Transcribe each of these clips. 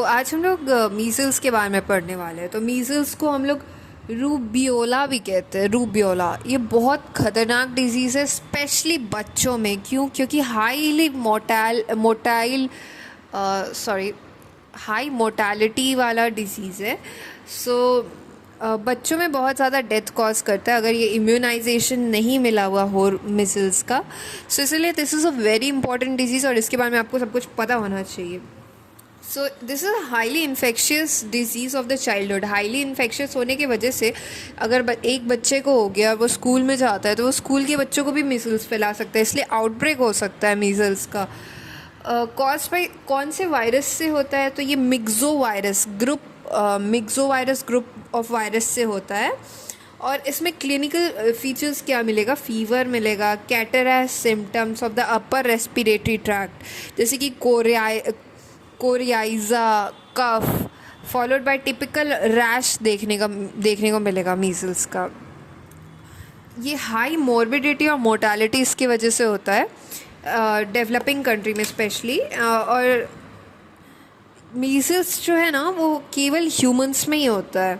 आज हम लोग मीज़ल्स के बारे में पढ़ने वाले हैं। तो मीज़ल्स को हम लोग रूबियोला भी कहते हैं। रूबियोला ये बहुत ख़तरनाक डिजीज़ है, स्पेशली बच्चों में। क्योंकि हाई मोर्टालिटी वाला डिजीज़ है। सो बच्चों में बहुत ज़्यादा डेथ कॉज करता है अगर ये इम्यूनाइजेशन नहीं मिला हुआ हो मीज़ल्स का। सो इसलिए this is a very important disease और इसके बारे में आपको सब कुछ पता होना चाहिए। So this is a highly infectious disease of the childhood. Highly infectious होने की वजह से अगर एक बच्चे को हो गया, वो स्कूल में जाता है, तो वो स्कूल के बच्चों को भी मीज़ल्स फैला सकता है। इसलिए आउटब्रेक हो सकता है मीज़ल्स का। कॉज बाई कौन से वायरस से होता है? तो ये myxo virus group of virus से होता है। और इसमें क्लिनिकल फीचर्स क्या मिलेगा? फीवर मिलेगा, catarrhal symptoms of the upper respiratory tract, जैसे कि coryza, cough, followed by typical rash देखने को मिलेगा मीज़ल्स का। ये हाई मॉर्बिडिटी और मोर्टालिटी इसकी वजह से होता है डेवलपिंग कंट्री में स्पेशली। और मीज़ल्स जो है ना, वो केवल ह्यूमंस में ही होता है,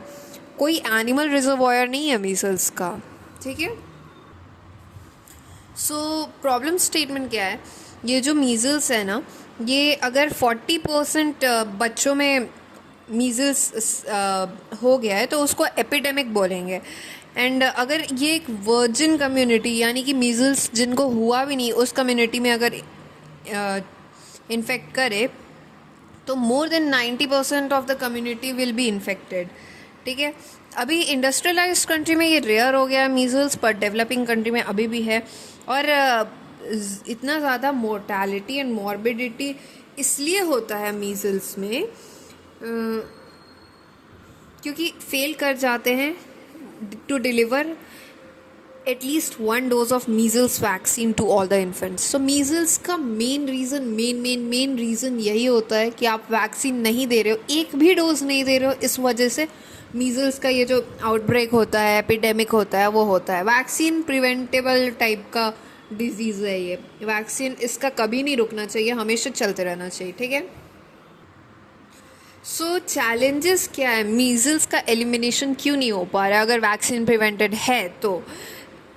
कोई एनिमल रिजर्वॉयर नहीं है मीज़ल्स का। ठीक है। सो प्रॉब्लम स्टेटमेंट क्या है? ये जो मीज़ल्स है ना, ये अगर 40% बच्चों में मीज़ल्स हो गया है तो उसको एपिडेमिक बोलेंगे। एंड अगर ये एक वर्जिन कम्युनिटी, यानी कि मीज़ल्स जिनको हुआ भी नहीं, उस कम्युनिटी में अगर इन्फेक्ट करे तो more than 90% of the community will be infected. ठीक है। अभी इंडस्ट्रियलाइज्ड कंट्री में ये रेयर हो गया है मीज़ल्स, पर डेवलपिंग कंट्री में अभी भी है। और इतना ज़्यादा मोर्टालिटी एंड मॉर्बिडिटी इसलिए होता है मीज़ल्स में क्योंकि फेल कर जाते हैं to deliver at least 1 dose of measles vaccine to all the infants. So measles का मेन रीज़न यही होता है कि आप वैक्सीन नहीं दे रहे हो, एक भी डोज नहीं दे रहे हो। इस वजह से मीज़ल्स का ये जो आउटब्रेक होता है, एपिडेमिक होता है, वो होता है। वैक्सीन प्रिवेंटेबल टाइप का डिजीज़ है ये। वैक्सीन इसका कभी नहीं रुकना चाहिए, हमेशा चलते रहना चाहिए। ठीक है। सो चैलेंजेस क्या है? मीज़ल्स का एलिमिनेशन क्यों नहीं हो पा रहा है अगर वैक्सीन प्रिवेंटेड है तो?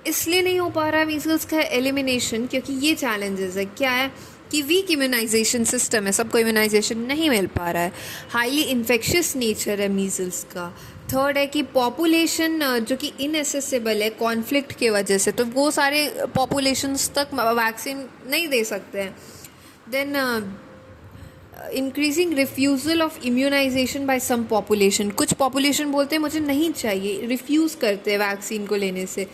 इसलिए नहीं हो पा रहा है मीज़ल्स का एलिमिनेशन क्योंकि ये चैलेंजेस है। क्या है कि वीक इम्यूनाइजेशन सिस्टम है, सबको इम्यूनाइजेशन नहीं मिल पा रहा है। हाईली इन्फेक्शियस नेचर है मीज़ल्स का। थर्ड है कि पॉपुलेशन जो कि इनएसेसिबल है कॉन्फ्लिक्ट की वजह से, तो वो सारे पॉपुलेशंस तक वैक्सीन नहीं दे सकते हैं। Then increasing refusal of immunization by some population. कुछ पॉपुलेशन बोलते हैं मुझे नहीं चाहिए, रिफ्यूज़ करते हैं वैक्सीन को लेने से।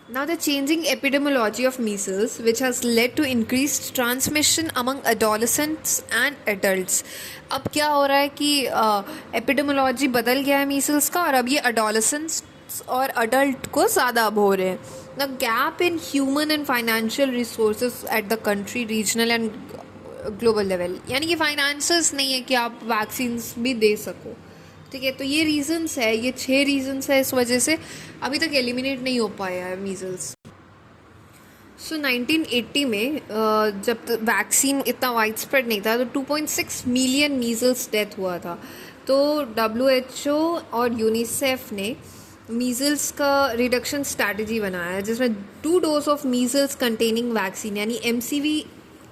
Now the changing epidemiology of measles, which has led to increased transmission among adolescents and adults. अब क्या हो रहा है कि एपिडेमोलॉजी बदल गया है मीसल्स का, और अब ये adolescents और adult को ज़्यादा अब हो रहे हैं। The gap in human and financial resources at the country, regional and global level, यानी कि फाइनेंसेस नहीं है कि आप वैक्सीन्स भी दे सको। ठीक है। तो ये रीजंस है, ये 6 रीजंस है, इस वजह से अभी तक एलिमिनेट नहीं हो पाया है मीज़ल्स। सो 1980 में जब वैक्सीन इतना वाइड स्प्रेड नहीं था तो 2.6 मिलियन मीज़ल्स डेथ हुआ था। तो WHO और यूनिसेफ ने मीज़ल्स का रिडक्शन स्ट्रैटेजी बनाया है, जिसमें 2 dose of measles containing vaccine, यानी MCV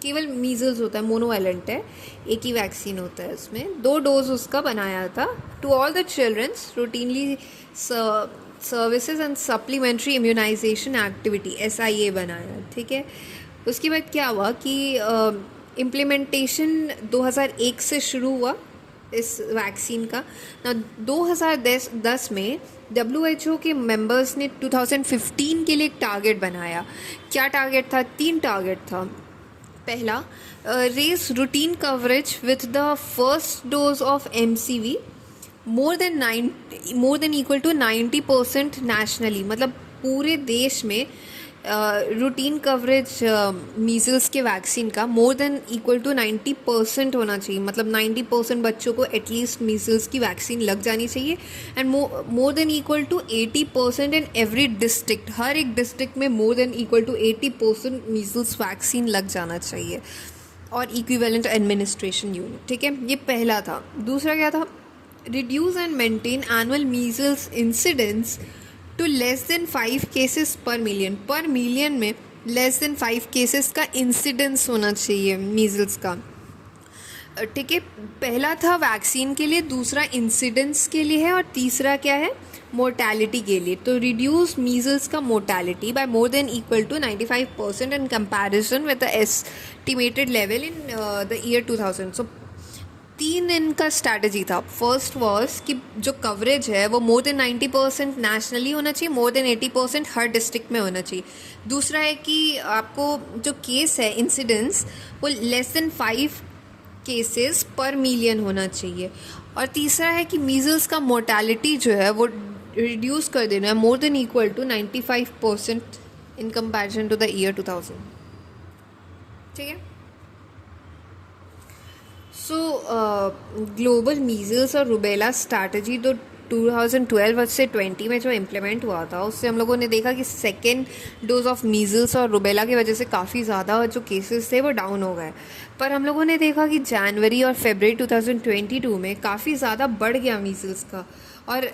केवल मीज़ल्स होता है, मोनोवैलेंट है, एक ही वैक्सीन होता है उसमें, 2 डोज उसका बनाया था। To all the childrens routinely services and supplementary immunization activity, SIA बनाया। ठीक है। उसके बाद क्या हुआ कि इम्प्लीमेंटेशन 2001 से शुरू हुआ इस वैक्सीन का ना। 2010 में WHO के मेंबर्स ने 2015 के लिए एक टारगेट बनाया। क्या टारगेट था? 3 टारगेट था। पहला, raise routine coverage with the first dose of MCV more than equal to 90% nationally, मतलब पूरे देश में रूटीन कवरेज मीज़ल्स के वैक्सीन का मोर देन इक्वल टू 90% होना चाहिए। मतलब 90% बच्चों को एटलीस्ट मीज़ल्स की वैक्सीन लग जानी चाहिए। And more than equal to 80% in every district, हर एक डिस्ट्रिक्ट में more than equal to 80% measles vaccine लग जाना चाहिए। और इक्विवेलेंट एडमिनिस्ट्रेशन यूनिट, ठीक है, ये पहला था। दूसरा क्या था, reduce and maintain annual measles incidents to less than 5 cases per million में लेस देन 5 केसेस का इंसिडेंस होना चाहिए मीजल्स का, ठीक है। पहला था वैक्सीन के लिए, दूसरा इंसिडेंस के लिए है, और तीसरा क्या है, मोर्टैलिटी के लिए। तो रिड्यूस मीजल्स का mortality by more than equal to 95% in comparison with the estimated level in the year 2000। So 3 इनका स्ट्रैटेजी था। फर्स्ट वॉज कि जो कवरेज है वो मोर देन 90% नेशनली होना चाहिए, मोर देन 80% हर डिस्ट्रिक्ट में होना चाहिए। दूसरा है कि आपको जो केस है इंसिडेंस वो less than 5 cases per million होना चाहिए। और तीसरा है कि मीजल्स का मोर्टैलिटी जो है वो रिड्यूस कर देना है more than equal to 95% in comparison to the year 2000, ठीक है। सो ग्लोबल मीजल्स और रुबेला स्ट्रैटेजी तो 2012 से 20 में जो इम्प्लीमेंट हुआ था, उससे हम लोगों ने देखा कि सेकेंड डोज ऑफ मीजल्स और रुबेला की वजह से काफ़ी ज़्यादा जो केसेस थे वो डाउन हो गए। पर हम लोगों ने देखा कि जनवरी और फरवरी 2022 में काफ़ी ज़्यादा बढ़ गया मीजल्स का, और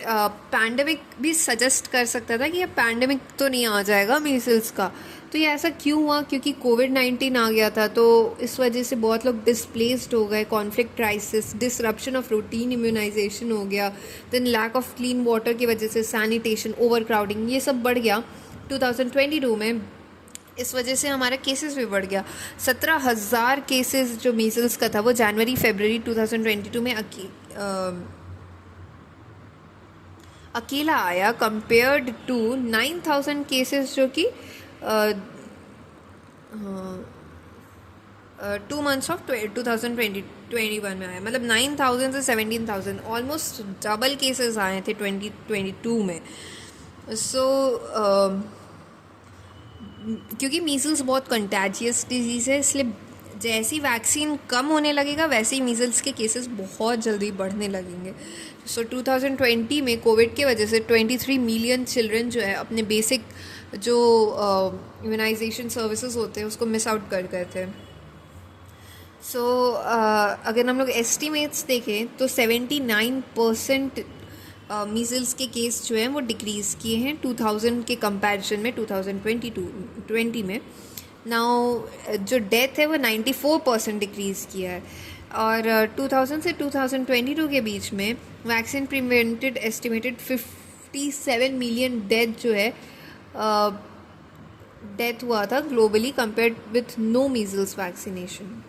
पैंडमिक भी सजेस्ट कर सकता था कि ये पैंडमिक तो नहीं आ जाएगा मीजल्स का। तो ये ऐसा क्यों हुआ, क्योंकि कोविड-19 आ गया था, तो इस वजह से बहुत लोग डिस्प्लेस्ड हो गए, conflict crisis, disruption of routine immunization हो गया, then lack of clean water की वजह से सैनिटेशन, ओवर क्राउडिंग, ये सब बढ़ गया 2022 में। इस वजह से हमारा केसेस भी बढ़ गया। 17,000 केसेस जो मीजल्स का था वो जनवरी फरवरी 2022 में अकेला आया, कंपेयर्ड टू 9,000 केसेस जो कि 2 मंथ्स ऑफ 2021 में आया। मतलब 9,000 से 17,000, ऑलमोस्ट डबल केसेस आए थे 2022 में। सो क्योंकि मीजल्स बहुत कंटैजियस डिजीज़ है, इसलिए जैसी वैक्सीन कम होने लगेगा वैसे ही मीजल्स के केसेस बहुत जल्दी बढ़ने लगेंगे। सो 2020 में कोविड के वजह से 23 मिलियन चिल्ड्रन जो है अपने बेसिक जो इम्यूनाइजेशन सर्विसेज होते हैं उसको मिस आउट कर गए थे। सो अगर हम लोग एस्टिमेट्स देखें तो 79% मीजल्स के केस जो हैं वो डिक्रीज़ किए हैं 2000 के कंपैरिजन में 2020 में। नाउ जो डेथ है वो 94% डिक्रीज़ किया है। और 2000 से 2022 के बीच में vaccine prevented estimated 57 million death जो है डेथ हुआ था globally compared with no measles vaccination.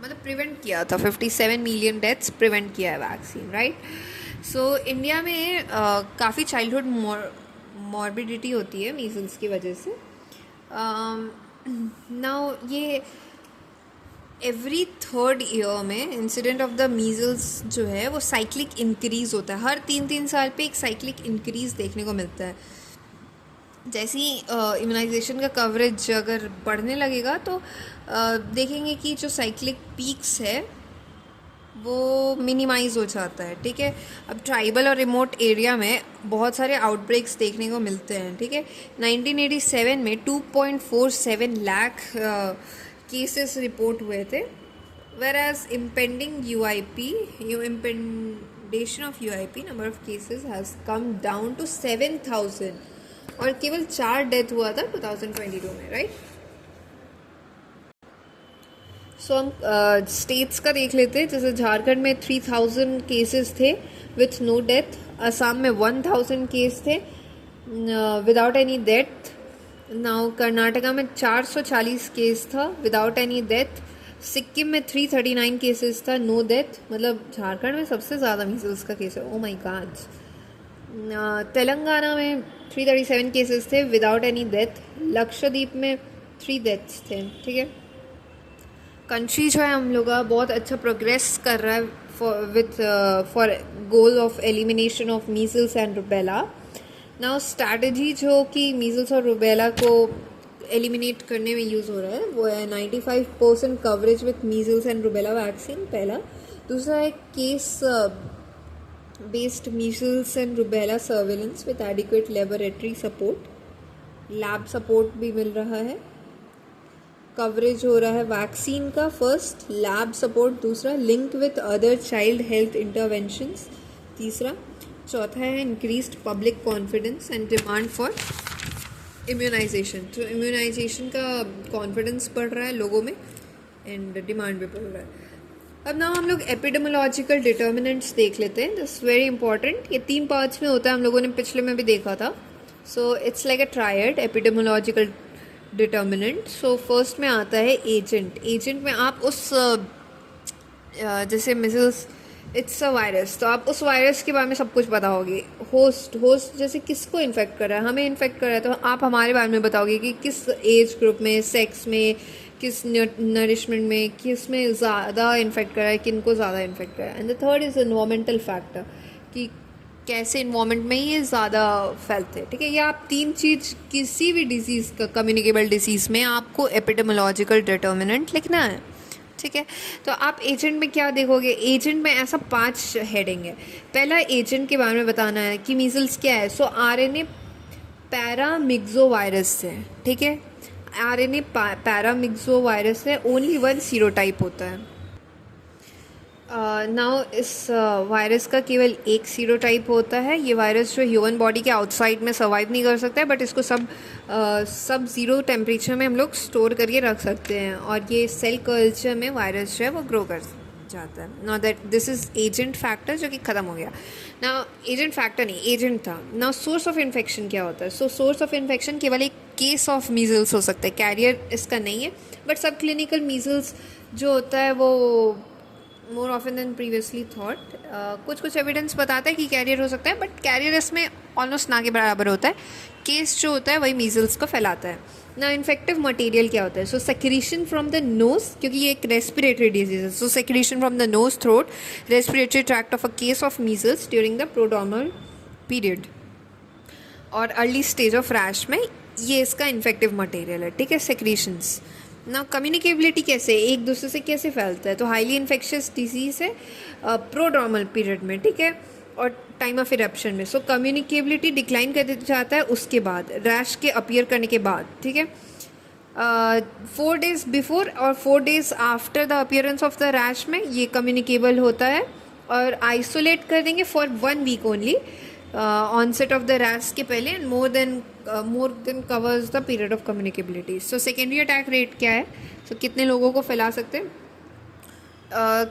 मतलब प्रिवेंट किया था, 57 मिलियन डेथ्स प्रिवेंट किया है वैक्सीन, राइट। सो इंडिया में काफ़ी चाइल्डहुड मॉर्बिडिटी होती है मीजल्स की वजह से। नाउ ये एवरी 3rd ईयर में इंसिडेंट ऑफ द मीजल्स जो है वो साइक्लिक इंक्रीज़ होता है, हर 3-3 साल पे एक साइक्लिक इंक्रीज़ देखने को मिलता है। जैसे ही इम्यूनाइजेशन का कवरेज अगर बढ़ने लगेगा तो देखेंगे कि जो साइक्लिक पीक्स है वो मिनिमाइज़ हो जाता है, ठीक है। अब ट्राइबल और रिमोट एरिया में बहुत सारे आउटब्रेक्स देखने को मिलते हैं, ठीक है। 1987 में 2.47 लाख केसेस रिपोर्ट हुए थे, whereas impending impendation of UIP number of cases has come down to 7,000 और केवल 4 डेथ हुआ था 2022 में, राइट। सो हम स्टेट्स का देख लेते हैं। जैसे झारखंड में 3,000 केसेस थे विथ नो डेथ, असम में 1,000 केस थे without any death. Now Karnataka में 440 केस था विदाउट एनी डेथ। सिक्किम में 339 केसेस था, नो डेथ। मतलब झारखंड में सबसे ज़्यादा मीजल्स का केस है, ओ माय गॉड। तेलंगाना में 337 केसेस थे विदाउट एनी डेथ। लक्षद्वीप में 3 डेथ्स थे, ठीक है। कंट्री जो है हम लोग का बहुत अच्छा प्रोग्रेस कर रहा है for goal of elimination of measles and rubella. Now strategy जो कि मीजल्स और रुबेला को एलिमिनेट करने में यूज़ हो रहा है वो है 95% coverage with measles and rubella vaccine, पहला। दूसरा है case based measles and rubella surveillance with adequate laboratory support, lab support भी मिल रहा है। कवरेज हो रहा है वैक्सीन का, फर्स्ट लैब सपोर्ट, दूसरा link with other child health interventions, तीसरा, चौथा है increased public confidence and demand for immunization. तो इम्यूनाइजेशन का कॉन्फिडेंस बढ़ रहा है लोगों में एंड डिमांड भी बढ़ रहा है। अब ना हम लोग एपिडेमोलॉजिकल डिटर्मिनेंट्स देख लेते हैं, दिस वेरी इंपॉर्टेंट। ये 3 पार्ट्स में होता है, हम लोगों ने पिछले में भी देखा था। So it's like a triad epidemiological determinant. So first में आता है एजेंट। एजेंट में आप उस जैसे मिजल्स इट्स अ वायरस, तो आप उस वायरस के बारे में सब कुछ पता होगी। होस्ट जैसे किसको इन्फेक्ट कर रहा है, हमें इन्फेक्ट कर रहा है, तो आप हमारे बारे में बताओगे कि किस एज ग्रुप में, सेक्स में, किस नरिशमेंट में, किस में ज़्यादा इन्फेक्ट कर रहा है, किन को ज़्यादा इन्फेक्ट कर रहा है। And the third is environmental factor, कि कैसे इन्वायरमेंट में ये ज़्यादा फैलते हैं। ठीक है, ये आप 3 चीज़ किसी भी डिजीज़ का, कम्युनिकेबल डिजीज़ में आपको एपिडेमोलॉजिकल डिटर्मिनेंट लिखना है। ठीक है, तो आप एजेंट में क्या देखोगे, एजेंट में ऐसा 5 हेडिंग है। पहला एजेंट के बारे में बताना है कि मीजल्स क्या है। सो आरएनए पैरामिक्सोवायरस है। ठीक है, आरएनए पैरामिक्सोवायरस है, ओनली 1 सीरोटाइप होता है। नाउ इस वायरस का केवल एक सीरोटाइप होता है। ये वायरस जो ह्यूमन बॉडी के आउटसाइड में सर्वाइव नहीं कर सकता है, बट इसको सब ज़ीरो टेम्परेचर में हम लोग स्टोर करके रख सकते हैं, और ये सेल कल्चर में वायरस जो है वो ग्रो कर जाता है। Now that this is agent factor, जो कि ख़त्म हो गया। ना एजेंट फैक्टर नहीं, एजेंट था। ना सोर्स ऑफ इन्फेक्शन क्या होता है। सो सोर्स ऑफ इन्फेक्शन केवल एक केस ऑफ मीजल्स हो सकता है, कैरियर इसका नहीं है, बट सब क्लिनिकल मीजल्स जो होता है वो more often than previously thought. कुछ एविडेंस बताता है कि कैरियर हो सकता है, बट कैरियर इसमें ऑलमोस्ट ना के बराबर होता है। केस जो होता है वही मीजल्स को फैलाता है ना। इन्फेक्टिव मटेरियल क्या होता है। So secretion from the nose, क्योंकि ये एक रेस्पिरेटरी डिजीज है। So secretion from the nose, throat, respiratory tract of a case of measles during the prodromal period और अर्ली स्टेज ऑफ रैश में, ये इसका इन्फेक्टिव मटेरियल है। ठीक है, सेक्रीशंस। ना कम्युनिकेबिलिटी कैसे, एक दूसरे से कैसे फैलता है। तो हाईली इन्फेक्शियस डिजीज़ है प्रोड्रोमल पीरियड में। ठीक है, और टाइम ऑफ इरप्शन में। सो कम्युनिकेबिलिटी डिक्लाइन कर जाता है उसके बाद, रैश के अपीयर करने के बाद। ठीक है, 4 डेज बिफोर और 4 days after the appearance of the rash में ये कम्युनिकेबल होता है, और आइसोलेट कर देंगे for 1 week only onset of the rash के पहले, and more than covers the period of communicability. So secondary attack rate क्या है, तो कितने लोगों को फैला सकते हैं।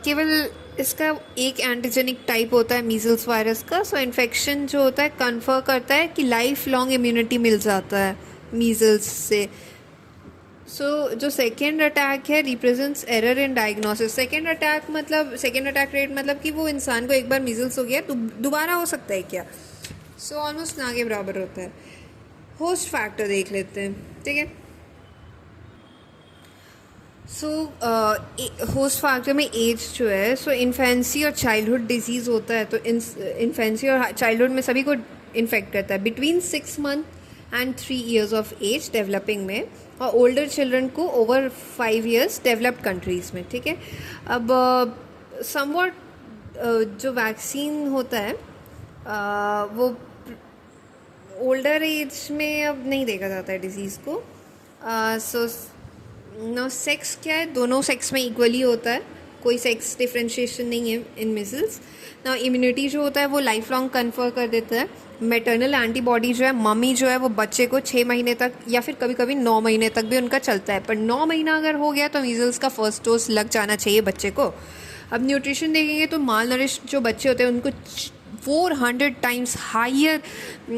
केवल इसका एक एंटीजेनिक टाइप होता है मीजल्स वायरस का। सो इन्फेक्शन जो होता है कन्फर्म करता है कि लाइफ लॉन्ग इम्यूनिटी मिल जाता है मीजल्स से। सो जो सेकेंड अटैक है represents error in diagnosis. Second attack rate मतलब कि वो इंसान को एक बार मीजल्स हो गया तो दोबारा हो सकता है क्या। सो ऑलमोस्ट ना के बराबर होता है। होस्ट फैक्टर देख लेते हैं। ठीक है, सो होस्ट फैक्टर में एज जो है, सो इन्फेंसी और चाइल्डहुड डिजीज़ होता है, तो इन्फेंसी और चाइल्डहुड में सभी को इन्फेक्ट करता है। Between 6 month and 3 years of age developing में, और ओल्डर चिल्ड्रन को ओवर 5 ईयर्स डेवलप्ड कंट्रीज़ में। ठीक है, अब समवॉट जो वैक्सीन होता है वो ओल्डर एज में अब नहीं देखा जाता है डिजीज़ को। सो ना सेक्स क्या है, दोनों सेक्स में इक्वली होता है, कोई सेक्स डिफ्रेंशिएशन नहीं है इन मिसल्स। ना इम्यूनिटी जो होता है वो लाइफ लॉन्ग कन्फर कर देता है। मैटरनल एंटीबॉडी जो है, मम्मी जो है वो बच्चे को 6 महीने तक या फिर कभी कभी 9 महीने तक भी उनका चलता है, पर 9 महीना अगर हो गया तो मीजल्स का फर्स्ट डोज लग जाना चाहिए बच्चे को। अब न्यूट्रिशन देखेंगे तो माल नरिश जो बच्चे होते हैं उनको 400 टाइम्स हायर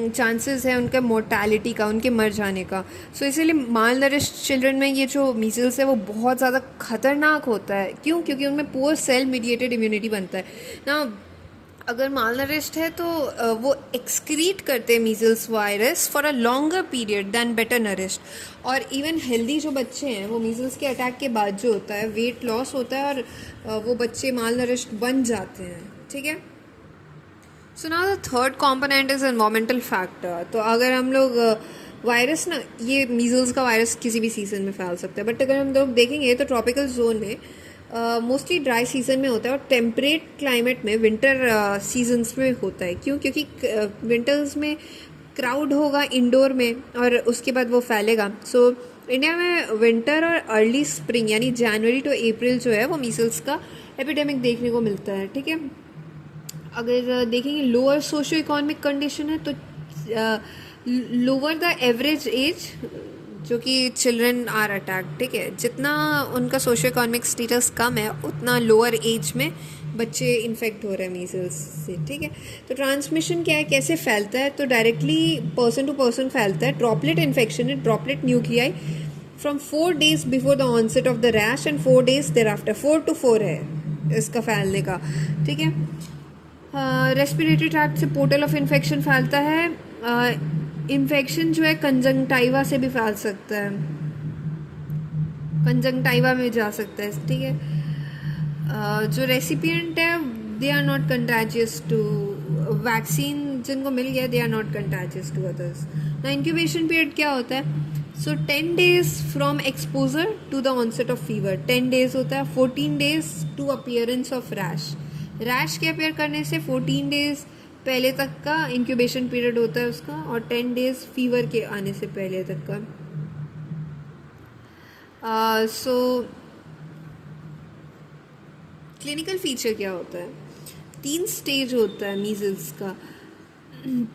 चांसेस है उनका मोर्टैलिटी का, उनके मर जाने का। सो इसीलिए माल नरिश चिल्ड्रन में ये जो मीजल्स है वो बहुत ज़्यादा खतरनाक होता है। क्यों? क्योंकि उनमें पुअर सेल मीडिएटेड इम्यूनिटी बनता है ना। अगर माल नरिश्ड है तो वो एक्सक्रीट करते हैं measles virus for a longer period than better nourished. और इवन हेल्दी जो बच्चे हैं वो मीजल्स के अटैक के बाद जो होता है वेट लॉस होता है और वो बच्चे माल नरिश्ड बन जाते हैं। ठीक है, so now the third component is environmental factor. तो अगर हम लोग वायरस ना, ये मीजल्स का वायरस किसी भी सीज़न में फैल सकता है, बट अगर हम लोग देखेंगे तो ट्रॉपिकल जोन में मोस्टली ड्राई सीज़न में होता है, और टेम्परेट क्लाइमेट में विंटर सीजन्स में होता है। क्यों? क्योंकि विंटर्स में क्राउड होगा इंडोर में और उसके बाद वो फैलेगा। सो इंडिया में विंटर और अर्ली स्प्रिंग यानी जनवरी टू अप्रैल जो है वो मीसल्स का एपिडेमिक देखने को मिलता है, ठीक है। अगर देखेंगे लोअर सोशियो इकोनॉमिक कंडीशन है तो लोअर द एवरेज एज जो कि चिल्ड्रन आर अटैक, ठीक है। जितना उनका सोशियो इकोनॉमिक स्टेटस कम है उतना लोअर एज में बच्चे इन्फेक्ट हो रहे हैं मीजल्स से, ठीक है। तो ट्रांसमिशन क्या है, कैसे फैलता है, तो डायरेक्टली पर्सन टू पर्सन फैलता है। ड्रॉपलेट इन्फेक्शन है, droplet nuclei from 4 days before the onset of the rash and 4 days thereafter. 4 to 4 है इसका फैलने का, ठीक है। रेस्पिरेटरी ट्रैक्ट से पोर्टल ऑफ इन्फेक्शन फैलता है। इन्फेक्शन जो है कंजंक्टाइवा से भी फैल सकता है, कंजंक्टाइवा में जा सकता है, ठीक है। जो रेसिपिएंट है they are not contagious to vaccine, जिनको मिल गया they are not contagious to others. ना इंक्यूबेशन पीरियड क्या होता है, so 10 days from exposure to the onset of fever, 10 days होता है। 14 days to appearance of rash, rash के अपेयर करने से 14 days पहले तक का इंक्यूबेशन पीरियड होता है उसका, और 10 days फीवर के आने से पहले तक का। सो क्लिनिकल फीचर क्या होता है, 3 स्टेज होता है मीजल्स का,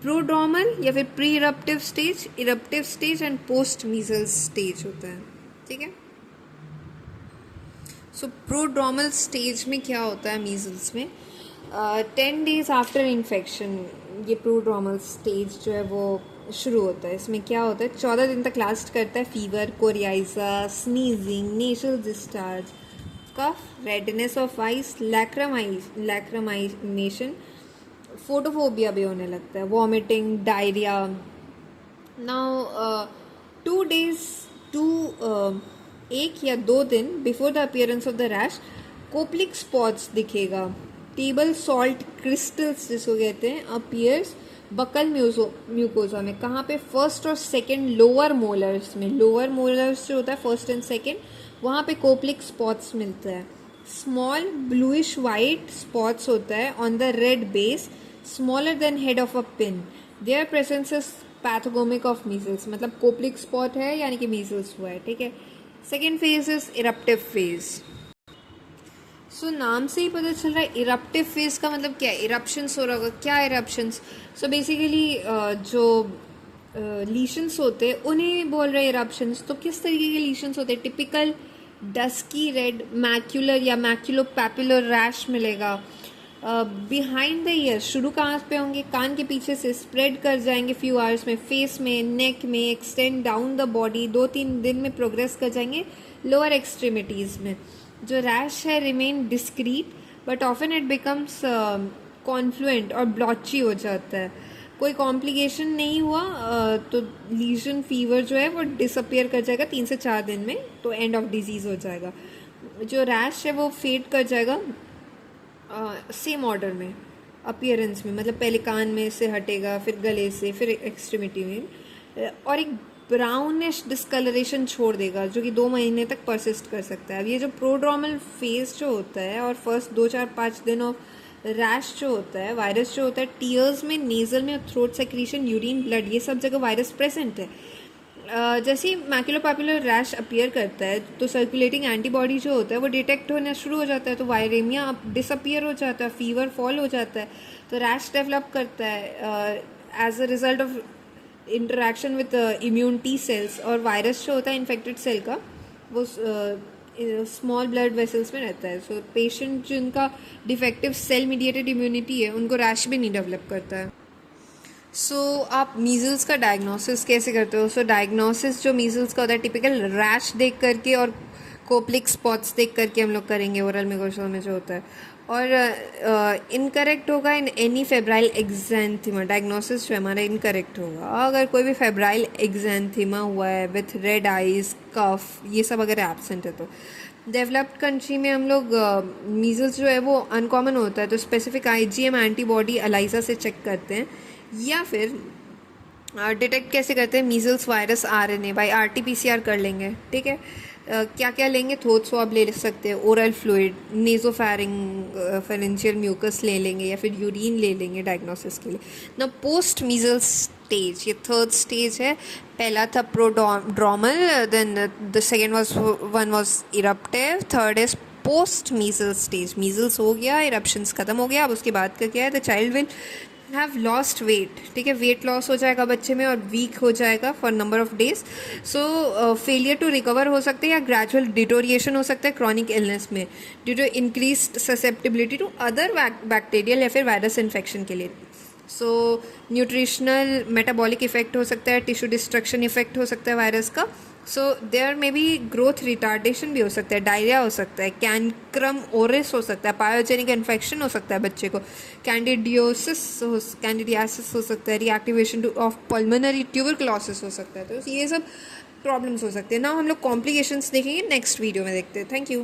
प्रोड्रोमल या फिर pre eruptive stage, eruptive stage and post measles stage होता है, ठीक है। सो प्रोड्रोमल स्टेज में क्या होता है मीजल्स में, 10 days आफ्टर इन्फेक्शन ये प्रोड्रोमल स्टेज जो है वो शुरू होता है। इसमें क्या होता है, 14 दिन तक लास्ट करता है। Fever, coryza, sneezing, nasal discharge, cough, redness of eyes, lacrimation, photophobia भी होने लगता है, vomiting, diarrhoea. Now 2 days to 1 या 2 दिन before the appearance of the rash Koplik spots दिखेगा। टेबल सॉल्ट क्रिस्टल्स जिसको कहते हैं अपीयर्स बकल म्यूकोजा में, कहाँ पे, फर्स्ट और सेकंड लोअर मोलर्स में। लोअर मोलर्स जो होता है फर्स्ट एंड सेकंड, वहाँ पे कोप्लिक स्पॉट्स मिलता है। स्मॉल ब्लूइश वाइट स्पॉट्स होता है on the red base, smaller than head of a pin. Their presence is pathognomonic of measles, मतलब कोप्लिक स्पॉट है यानी कि मीजल्स हुआ है, ठीक है। Second phase is eruptive phase. So नाम से ही पता चल रहा है इरप्टिव फेज का मतलब क्या है, इरप्शंस हो रहा होगा। क्या इरप्शंस, सो बेसिकली जो लीशंस होते हैं उन्हें बोल रहे हैं इरप्शंस। तो किस तरीके के लीशंस होते हैं, टिपिकल डस्की रेड मैक्यूलर या मैक्यूलोपैपुलर रैश मिलेगा। बिहाइंड द ईयर, शुरू कहाँ पे होंगे, कान के पीछे से स्प्रेड कर जाएंगे फ्यू आवर्स में, फेस में, नेक में, एक्सटेंड डाउन द बॉडी, 2-3 दिन में प्रोग्रेस कर जाएंगे लोअर एक्सट्रीमिटीज़ में। जो रैश है remain discrete but often it becomes confluent और ब्लॉची हो जाता है। कोई कॉम्प्लिकेशन नहीं हुआ तो लीजन फीवर जो है वो डिसअपियर कर जाएगा 3 से 4 दिन में, तो एंड ऑफ डिजीज़ हो जाएगा। जो रैश है वो फेड कर जाएगा सेम ऑर्डर में, अपीयरेंस में, मतलब पहले कान में से हटेगा, फिर गले से, फिर एक्सट्रीमिटी में, और एक ब्राउनिश डिस्कलरेशन छोड़ देगा जो कि 2 महीने तक परसिस्ट कर सकता है। अब ये जो प्रोड्रोमल फेज जो होता है और फर्स्ट 2-4-5 दिन ऑफ रैश जो होता है, वायरस जो होता है, टीयर्स में, नेजल में, थ्रोट सेक्रीशन, यूरिन, ब्लड, ये सब जगह वायरस प्रेजेंट है। जैसे ही मैक्यूलोपैपुलर रैश अपीयर करता है तो सर्कुलेटिंग एंटीबॉडी जो होता है वो डिटेक्ट होना शुरू हो जाता है, तो वायरेमिया डिसअपियर हो जाता है, फीवर फॉल हो जाता है, तो रैश डेवलप करता है as a result of interaction with immune T cells. और वायरस जो होता है इन्फेक्टेड सेल का वो स्मॉल ब्लड वेसल्स में रहता है। सो पेशेंट जिनका डिफेक्टिव सेल मीडिएटेड इम्यूनिटी है उनको रैश भी नहीं डेवलप करता है। सो आप मीजल्स का डायग्नोसिस कैसे करते हो, सो डायग्नोसिस जो मीजल्स का होता है टिपिकल रैश देख करके और कोप्लिक स्पॉट्स देख करके हम लोग करेंगे ओरल म्यूकोसा में जो होता है, और इनकरेक्ट होगा in any febrile exanthema. Diagnosis जो हमारा इनकरेक्ट होगा अगर कोई भी फेब्राइल एक्जेंथीमा हुआ है विथ रेड आइज, कफ, ये सब अगर एब्सेंट है तो। डेवलप्ड कंट्री में हम लोग मीजल्स जो है वो अनकॉमन होता है तो स्पेसिफिक IgM एंटीबॉडी अलाइजा से चेक करते हैं, या फिर डिटेक्ट कैसे करते हैं, measles virus RNA by RT-PCR कर लेंगे, ठीक है। क्या क्या लेंगे, थ्रोट स्वैब ले सकते हैं, ओरल फ्लूइड, फेरेंशियल म्यूकस ले लेंगे या फिर यूरिन ले लेंगे डायग्नोसिस के लिए ना। पोस्ट मीजल्स स्टेज, ये थर्ड स्टेज है। पहला था prodromal, then the second was eruptive, third is post measles stage. Measles हो गया, इरप्शंस खत्म हो गया, अब उसके बाद का क्या है, the child will have lost weight, ठीक है, वेट लॉस हो जाएगा बच्चे में और वीक हो जाएगा for number of days. So failure to recover हो सकते हैं या ग्रेजुअल डिटोरिएशन हो सकता है क्रॉनिक इलनेस में due to increase susceptibility to other bacterial या फिर वायरस इन्फेक्शन के लिए। सो न्यूट्रिशनल मेटाबॉलिक इफेक्ट हो सकता है, टिश्यू डिस्ट्रक्शन इफेक्ट हो सकता है वायरस का। सो देयर में भी ग्रोथ रिटार्डेशन भी हो सकता है, डायरिया हो सकता है, कैंक्रम ओरिस हो सकता है, पायोजेनिक इन्फेक्शन हो सकता है बच्चे को, कैंडिडियासिस हो सकता है, रिएक्टिवेशन ऑफ पल्मोनरी ट्यूबरकुलोसिस हो सकता है। तो ये सब प्रॉब्लम्स हो सकते हैं ना। हम लोग कॉम्प्लिकेशंस देखेंगे नेक्स्ट वीडियो में, देखते हैं। Thank you.